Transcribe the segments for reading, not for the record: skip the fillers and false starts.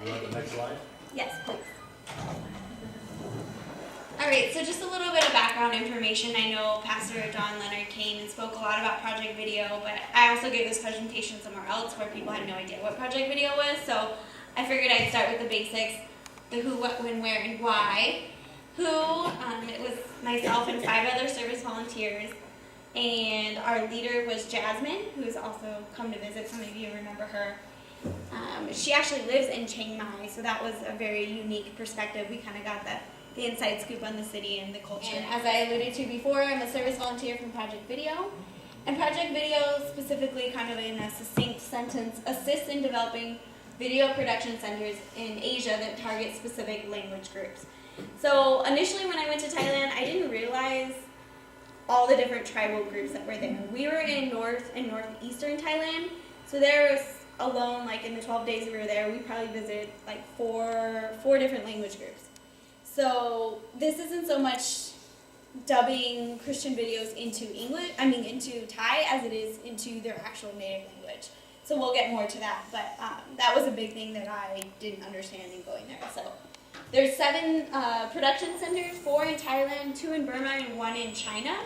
You want the next slide? Yes, please. All right, so just a little bit of background information. I know Pastor Don Leonard came and spoke a lot about Project Video, but I also gave this presentation somewhere else where people had no idea what Project Video was, so I figured I'd start with the basics, the who, what, when, where, and why. Who, it was myself and 5 other service volunteers, and our leader was Jasmine, who has also come to visit. Some of you remember her. She actually lives in Chiang Mai, so that was a very unique perspective. We kind of got the inside scoop on the city and the culture. And as I alluded to before, I'm a service volunteer from Project Video. And Project Video, specifically kind of in a succinct sentence, assists in developing video production centers in Asia that target specific language groups. So initially when I went to Thailand, I didn't realize all the different tribal groups that were there. We were in north and northeastern Thailand, so there was alone, like in the 12 days we were there, we probably visited like four different language groups. So this isn't so much dubbing Christian videos into into Thai as it is into their actual native language. So we'll get more to that, but that was a big thing that I didn't understand in going there. So there's 7 production centers, 4 in Thailand, 2 in Burma, and 1 in China.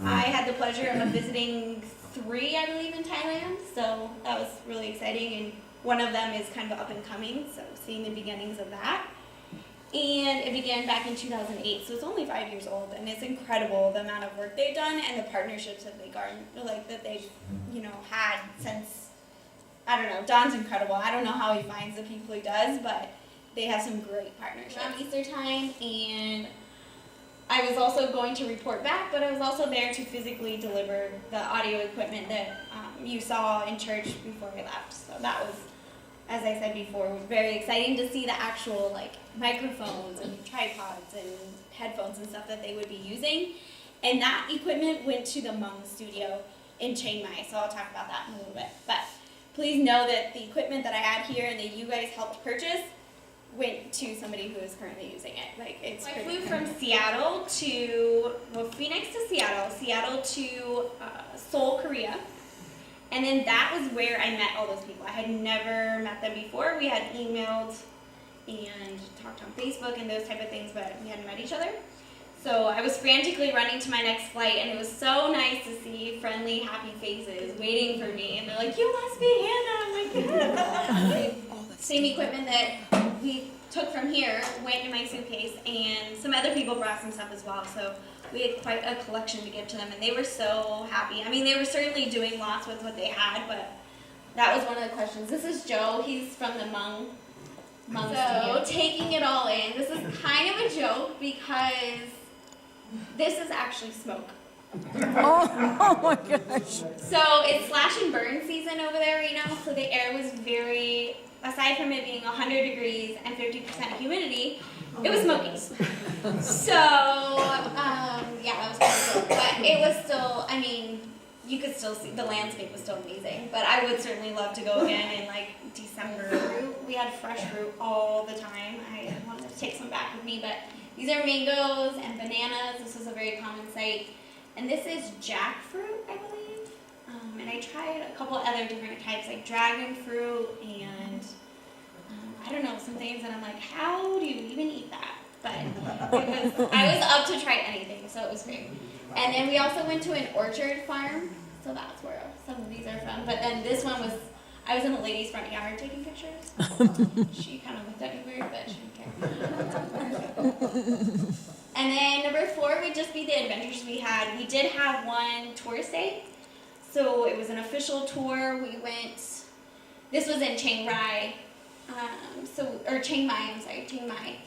I had the pleasure of visiting 3, I believe, in Thailand, so that was really exciting, and one of them is kind of up and coming, so seeing the beginnings of that. And it began back in 2008, so it's only 5 years old, and it's incredible the amount of work they've done and the partnerships that they've had since, I don't know, Don's incredible. I don't know how he finds the people he does, but they have some great partnerships. Around Easter time, and I was also going to report back, but I was also there to physically deliver the audio equipment that you saw in church before I left. So that was, as I said before, very exciting to see the actual microphones and tripods and headphones and stuff that they would be using. And that equipment went to the Hmong studio in Chiang Mai, so I'll talk about that in a little bit. But please know that the equipment that I had here and that you guys helped purchase went to somebody who is currently using it. I flew from Phoenix to Seattle to Seoul, Korea. And then that was where I met all those people. I had never met them before. We had emailed and talked on Facebook and those type of things, but we hadn't met each other. So I was frantically running to my next flight, and it was so nice to see friendly, happy faces waiting for me. And they're like, "You must be Hannah." I'm like, "Yeah." Same equipment that we took from here went in my suitcase, and some other people brought some stuff as well. So we had quite a collection to give to them, and they were so happy. I mean, they were certainly doing lots with what they had, but that was one of the questions. This is Joe. He's from the Hmong studio. Taking it all in. This is kind of a joke because this is actually smoke. Oh my gosh. So it's slash and burn season over there right now, so the air was very, aside from it being 100 degrees and 50% humidity, it was smoky. So, that was kind of cool. But it was still, you could still see, the landscape was still amazing. But I would certainly love to go again in December. We had fresh fruit all the time. I wanted to take some back with me, but these are mangoes and bananas. This was a very common sight. And this is jackfruit, I believe. And I tried a couple other different types, like dragon fruit and I don't know, some things that I'm like, how do you even eat that? But I was up to try anything, so it was great. And then we also went to an orchard farm, so that's where some of these are from. But then this one was, I was in the lady's front yard taking pictures. She kind of looked at me weird, but she didn't care. And then number 4 would just be the adventures we had. We did have one tourist day, so it was an official tour. We went, this was in Chiang Mai, Chiang Mai.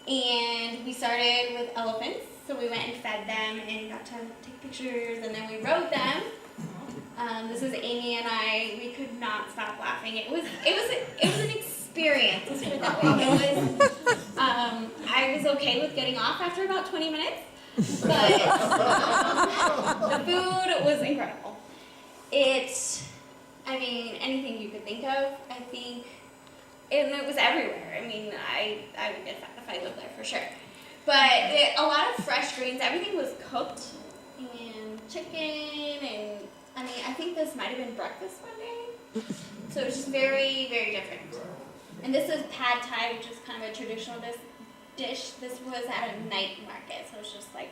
And we started with elephants, so we went and fed them and got to take pictures, and then we rode them. This is Amy and I. We could not stop laughing. It was an experience. Let's put it that way. I was okay with getting off after about 20 minutes, but the food was incredible. Anything you could think of, I think, and it was everywhere. I would get fat if I lived there for sure. But a lot of fresh greens. Everything was cooked, and chicken, and I think this might have been breakfast one day. So it was just very, very different. And this is pad thai, which is kind of a traditional dish. This was at a night market, so it's just like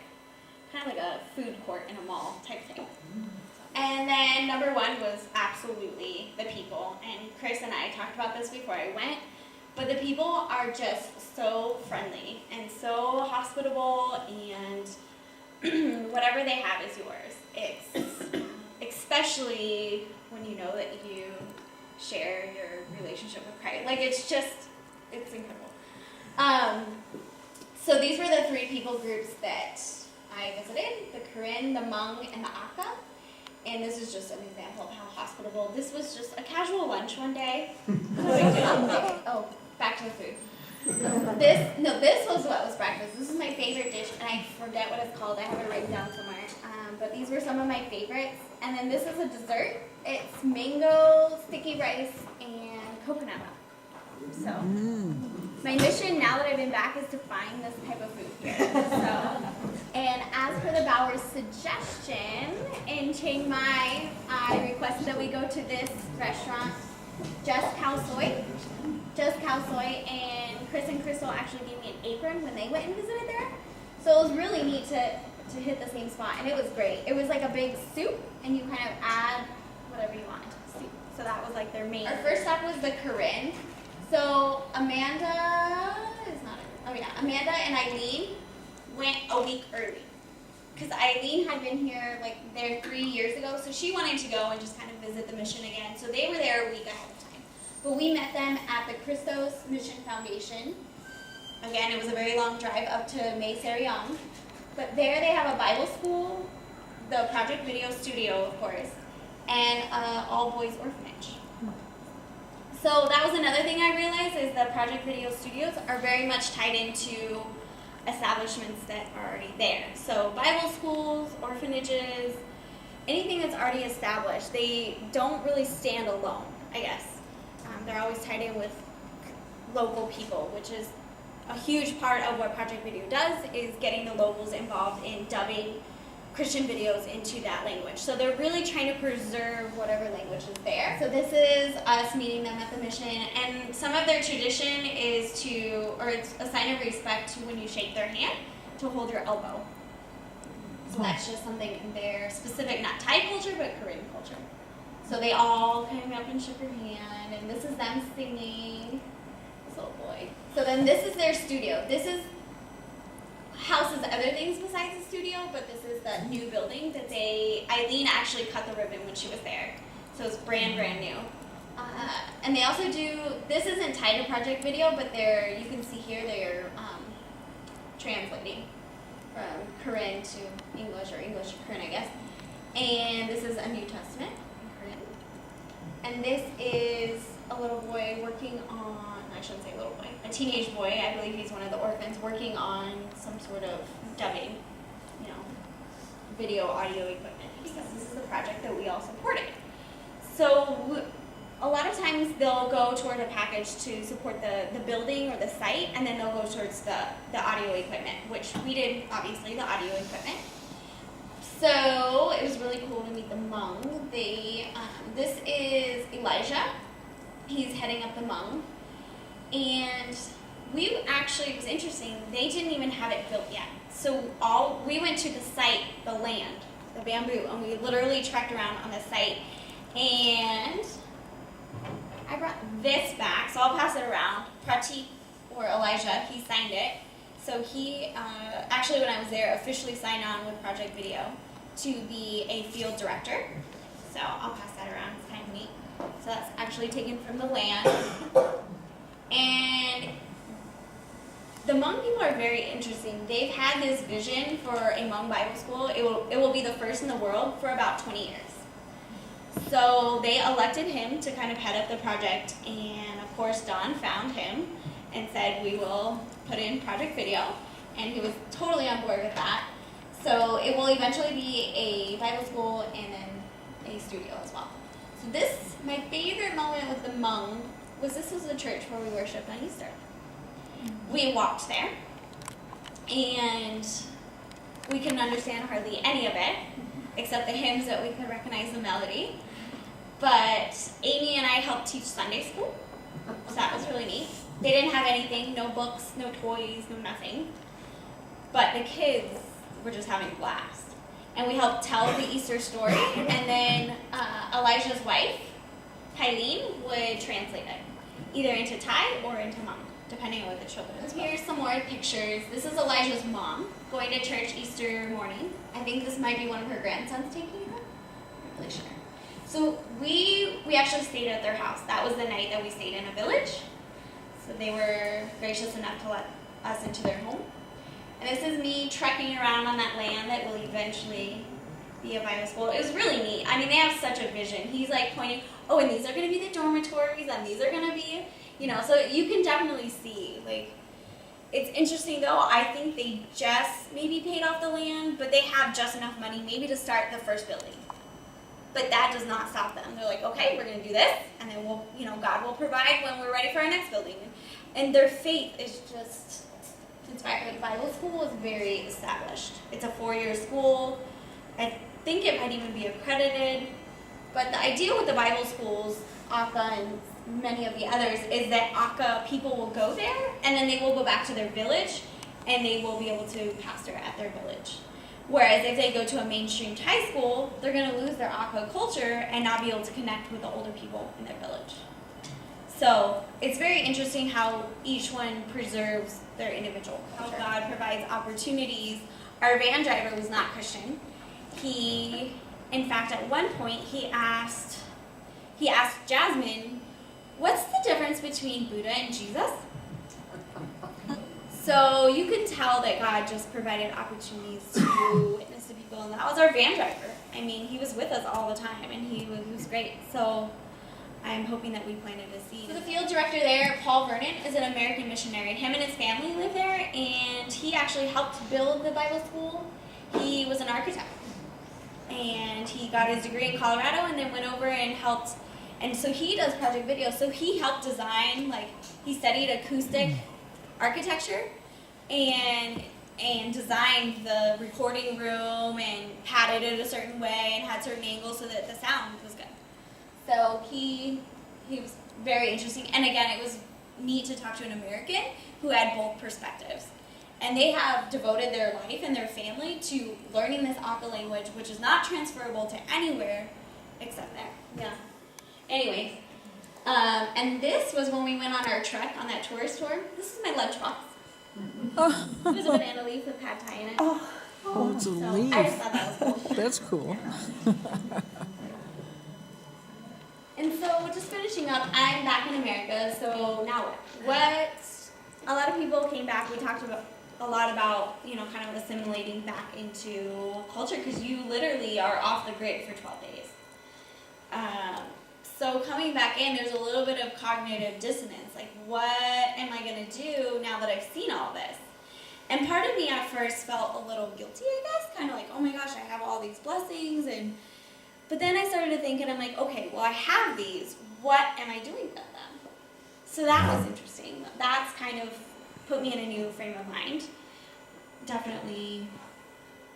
kind of like a food court in a mall type thing. And then number one was absolutely the people. And Chris and I talked about this before I went, but the people are just so friendly and so hospitable, and whatever they have is yours. It's especially when you know that you share your relationship with Christ. Like, it's incredible. So these were the three people groups that I visited: the Korean, the Hmong, and the Aka. And this is just an example of how hospitable. This was just a casual lunch one day. Oh, back to the food. This was what was breakfast. This is my favorite dish, and I forget what it's called. I have it written down somewhere. But these were some of my favorites. And then this is a dessert. It's mango, sticky rice, and coconut milk. So my mission now that I've been back is to find this type of food here. And as for the Bauer's suggestion, in Chiang Mai, I requested that we go to this restaurant, Just Khao Soi. Just Khao Soi, and Chris and Crystal actually gave me an apron when they went and visited there. So it was really neat to hit the same spot, and it was great. It was like a big soup, and you kind of add whatever you want to the soup. So that was like their main. Our first stop was the Korean. So Amanda and Eileen went a week early, because Eileen had been here there 3 years ago, so she wanted to go and just kind of visit the mission again. So they were there a week ahead of time. But we met them at the Christos Mission Foundation. Again, it was a very long drive up to Mae Sariang. But there they have a Bible school, the Project Video Studio, of course, and all-boys orphanage. So that was another thing I realized, is the Project Video Studios are very much tied into establishments that are already there. So Bible schools, orphanages, anything that's already established, they don't really stand alone, I guess. They're always tied in with local people, which is a huge part of what Project Video does, is getting the locals involved in dubbing Christian videos into that language. So they're really trying to preserve whatever language is there. So this is us meeting them at the mission, and some of their tradition is it's a sign of respect when you shake their hand, to hold your elbow. So that's just something in their specific, not Thai culture, but Korean culture. So they all came up and shook her hand, and this is them singing. This little boy. So then this is their studio. This houses other things besides the studio, but this is the new building that Eileen actually cut the ribbon when she was there. So it's brand new. And they also this isn't tied to Project Video, but you can see here they're translating from Korean to English, or English to Korean, I guess. And this is a New Testament in Korean. And this is a little boy working on, I shouldn't say little boy, a teenage boy, I believe he's one of the orphans, working on some sort of dubbing, video, audio equipment, because this is a project that we all supported. So a lot of times they'll go toward a package to support the building or the site, and then they'll go towards the audio equipment, which we did, obviously, the audio equipment. So it was really cool to meet the Hmong. This is Elijah. He's heading up the Hmong. And it was interesting, they didn't even have it built yet. So we went to the site, the land, the bamboo, and we literally trekked around on the site. And I brought this back, so I'll pass it around. Pratik, or Elijah, he signed it. So he, actually when I was there, officially signed on with Project Video to be a field director. So I'll pass that around, it's kind of neat. So that's actually taken from the land. And the Hmong people are very interesting. They've had this vision for a Hmong Bible school. It will be the first in the world for about 20 years. So they elected him to kind of head up the project, and of course Don found him and said, we will put in Project Video, and he was totally on board with that. So it will eventually be a Bible school and then a studio as well. So my favorite moment with the Hmong this was the church where we worshiped on Easter. We walked there, and we couldn't understand hardly any of it, except the hymns that we could recognize the melody. But Amy and I helped teach Sunday school, so that was really family. They didn't have anything, no books, no toys, no nothing. But the kids were just having a blast. And we helped tell the Easter story, and then Elijah's wife, Eileen, would translate it, either into Thai or into Hmong, depending on what the children. Here's some more pictures. This is Elijah's mom going to church Easter morning. I think this might be one of her grandsons taking her. I'm not really sure. So we actually stayed at their house. That was the night that we stayed in a village. So they were gracious enough to let us into their home. And this is me trekking around on that land that will eventually be a Bible school. It was really neat. I mean, they have such a vision. He's like pointing, oh, and these are going to be the dormitories, and these are going to be, so you can definitely see, like, it's interesting though. I think they just maybe paid off the land, but they have just enough money maybe to start the first building. But that does not stop them. They're like, okay, we're going to do this, and then we'll, God will provide when we're ready for our next building. And their faith is just inspiring. The Bible school is very established. It's a 4-year school. I think it might even be accredited. But the idea with the Bible schools, Aka and many of the others, is that Aka people will go there, and then they will go back to their village, and they will be able to pastor at their village. Whereas if they go to a mainstream Thai school, they're going to lose their Aka culture and not be able to connect with the older people in their village. So it's very interesting how each one preserves their individual culture. How God provides opportunities. Our van driver was not Christian. In fact, at one point, he asked Jasmine, what's the difference between Buddha and Jesus? So you could tell that God just provided opportunities to witness to people, and that was our van driver. I mean, he was with us all the time, and he was great. So I'm hoping that we planted a seed. So the field director there, Paul Vernon, is an American missionary. Him and his family live there, and he actually helped build the Bible school. He was an architect, and he got his degree in Colorado, and then went over and helped. And so he does project video. So he helped design, he studied acoustic architecture and designed the recording room and padded it a certain way and had certain angles so that the sound was good. So he was very interesting. And again, it was neat to talk to an American who had both perspectives. And they have devoted their life and their family to learning this Aka language, which is not transferable to anywhere except there. Yeah. Anyways, and this was when we went on our trek on that tourist tour. This is my lunchbox. It was a banana leaf with pad thai in it. Oh, it's a leaf. I just thought that was cool. That's cool. And so, just finishing up, I'm back in America, so now what? A lot of people came back. We talked a lot about, kind of assimilating back into culture, because you literally are off the grid for 12 days. So coming back in, there's a little bit of cognitive dissonance. Like, what am I going to do now that I've seen all this? And part of me at first felt a little guilty, I guess, kind of like, oh my gosh, I have all these blessings. But then I started to think, and I'm like, okay, well, I have these. What am I doing with them? So that was interesting. That's kind of put me in a new frame of mind. Definitely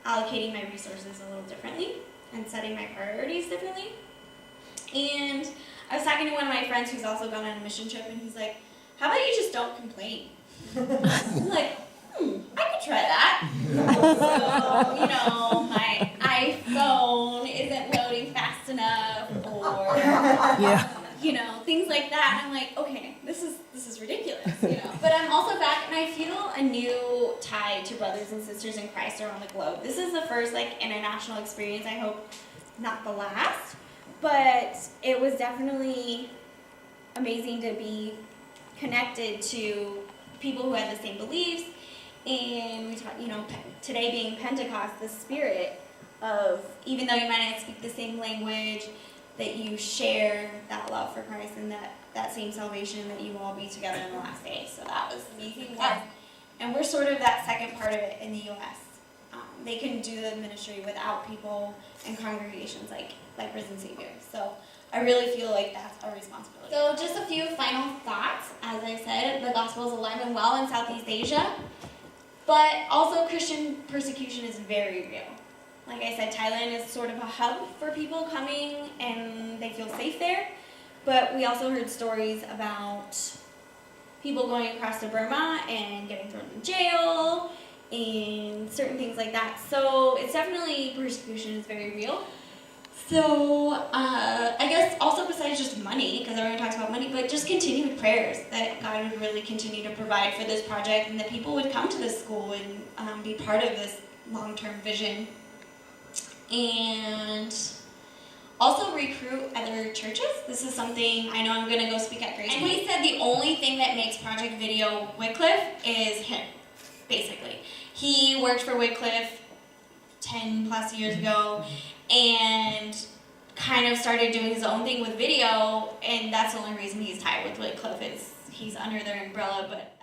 allocating my resources a little differently and setting my priorities differently. And I was talking to one of my friends who's also gone on a mission trip, and he's like, how about you just don't complain? I'm like, I could try that. So, my iPhone isn't loading fast enough, or, things like that. And I'm like, okay, this is ridiculous, But I'm also back, and I feel a new tie to brothers and sisters in Christ around the globe. This is the first, international experience, I hope not the last. But it was definitely amazing to be connected to people who had the same beliefs. And we talked, today being Pentecost, the spirit of, even though you might not speak the same language, that you share that love for Christ and that same salvation, that you will all be together in the last day. So that was amazing. And we're sort of that second part of it in the U.S. They can do the ministry without people and congregations like Risen Savior. So I really feel like that's our responsibility. So just a few final thoughts. As I said, the gospel is alive and well in Southeast Asia. But also Christian persecution is very real. Like I said, Thailand is sort of a hub for people coming, and they feel safe there. But we also heard stories about people going across to Burma and getting thrown in jail and certain things like that. So it's definitely, persecution is very real. So I guess also besides just money, because everyone talks about money, but just continued prayers that God would really continue to provide for this project and that people would come to this school and be part of this long-term vision. And also recruit other churches. This is something, I know I'm going to go speak at Grace. And he said the only thing that makes Project Video Wycliffe is him, basically. He worked for Wycliffe 10 plus years ago and kind of started doing his own thing with video, and that's the only reason he's tied with Wycliffe is he's under their umbrella, but